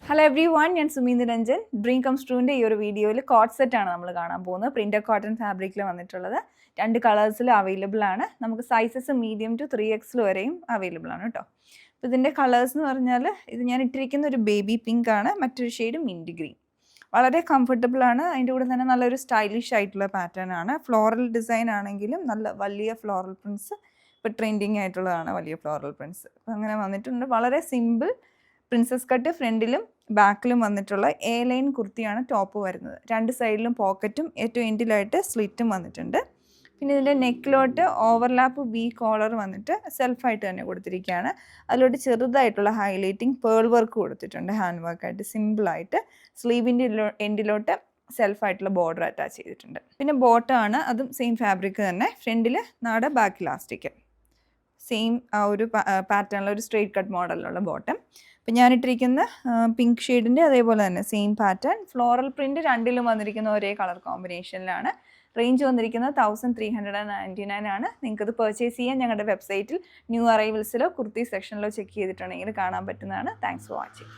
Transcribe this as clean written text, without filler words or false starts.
Hello every one, ഞാൻ സുമീന്ദ് Ranjan. Dream comes ട്രൂവിൻ്റെ ഈ ഒരു വീഡിയോയിൽ കോട്ട് സെറ്റാണ് നമ്മൾ കാണാൻ പോകുന്നത്. പ്രിൻ്റഡ് കോട്ടൺ ഫാബ്രിക്കിൽ വന്നിട്ടുള്ളത് 2 കളേഴ്സിൽ അവൈലബിൾ ആണ്. നമുക്ക് സൈസസ് മീഡിയം ടു 3XL വരെയും അവൈലബിൾ ആണ് കേട്ടോ. അപ്പോൾ ഇതിൻ്റെ കളേഴ്സ് എന്ന് പറഞ്ഞാൽ ഇത് ഞാൻ ഇട്ടിരിക്കുന്ന ഒരു ബേബി പിങ്ക് ആണ്, മറ്റൊരു ഷെയ്ഡ് മിൻറ്റ് ഗ്രീൻ. വളരെ കംഫർട്ടബിൾ ആണ്. അതിൻ്റെ കൂടെ തന്നെ നല്ലൊരു സ്റ്റൈലിഷ് ആയിട്ടുള്ള പാറ്റേൺ ആണ്. ഫ്ലോറൽ ഡിസൈൻ ആണെങ്കിലും നല്ല വലിയ ഫ്ലോറൽ പ്രിൻറ്റ്സ് ഇപ്പോൾ ട്രെൻഡിങ് ആയിട്ടുള്ളതാണ്, വലിയ ഫ്ലോറൽ പ്രിൻറ്റ്സ്. അപ്പോൾ അങ്ങനെ വന്നിട്ടുണ്ട്. വളരെ സിമ്പിൾ പ്രിൻസസ് കട്ട് ഫ്രണ്ടിലും ബാക്കിലും വന്നിട്ടുള്ള എ ലൈൻ കുർത്തിയാണ് ടോപ്പ് വരുന്നത്. 2 സൈഡിലും പോക്കറ്റും ഏറ്റവും എൻഡിലായിട്ട് സ്ലിറ്റും വന്നിട്ടുണ്ട്. പിന്നെ ഇതിൻ്റെ നെക്കിലോട്ട് ഓവർലാപ്പ് വി കോളർ വന്നിട്ട് സെൽഫായിട്ട് തന്നെ കൊടുത്തിരിക്കുകയാണ്. അതിലോട്ട് ചെറുതായിട്ടുള്ള ഹൈലൈറ്റിംഗ് പേൾ വർക്ക് കൊടുത്തിട്ടുണ്ട്, ഹാൻഡ് വർക്കായിട്ട് സിമ്പിളായിട്ട്. സ്ലീവിൻ്റെ എൻഡിലോട്ട് സെൽഫായിട്ടുള്ള ബോർഡർ അറ്റാച്ച് ചെയ്തിട്ടുണ്ട്. പിന്നെ ബോട്ടമാണ്, അതും സെയിം ഫാബ്രിക് തന്നെ. ഫ്രണ്ടിൽ നാട്, ബാക്ക് ഇലാസ്റ്റിക്. സെയിം ആ ഒരു പാറ്റേണിലുള്ള ഒരു സ്ട്രെയിറ്റ് കട്ട് മോഡലിലുള്ള ബോട്ടം. അപ്പം ഞാനിട്ടിരിക്കുന്ന പിങ്ക് ഷെയ്ഡിൻ്റെ അതേപോലെ തന്നെ സെയിം പാറ്റേൺ. ഫ്ലോറൽ പ്രിൻറ്റ് രണ്ടിലും വന്നിരിക്കുന്ന ഒരേ കളർ കോമ്പിനേഷനിലാണ്. റേഞ്ച് വന്നിരിക്കുന്നത് 1399 ആണ്. നിങ്ങൾക്കത് പർച്ചേസ് ചെയ്യാൻ ഞങ്ങളുടെ വെബ്സൈറ്റിൽ ന്യൂ അറൈവൽസിലോ കുർത്തി സെക്ഷനിലോ ചെക്ക് ചെയ്തിട്ടുണ്ടെങ്കിൽ കാണാൻ പറ്റുന്നതാണ്. Thanks for watching.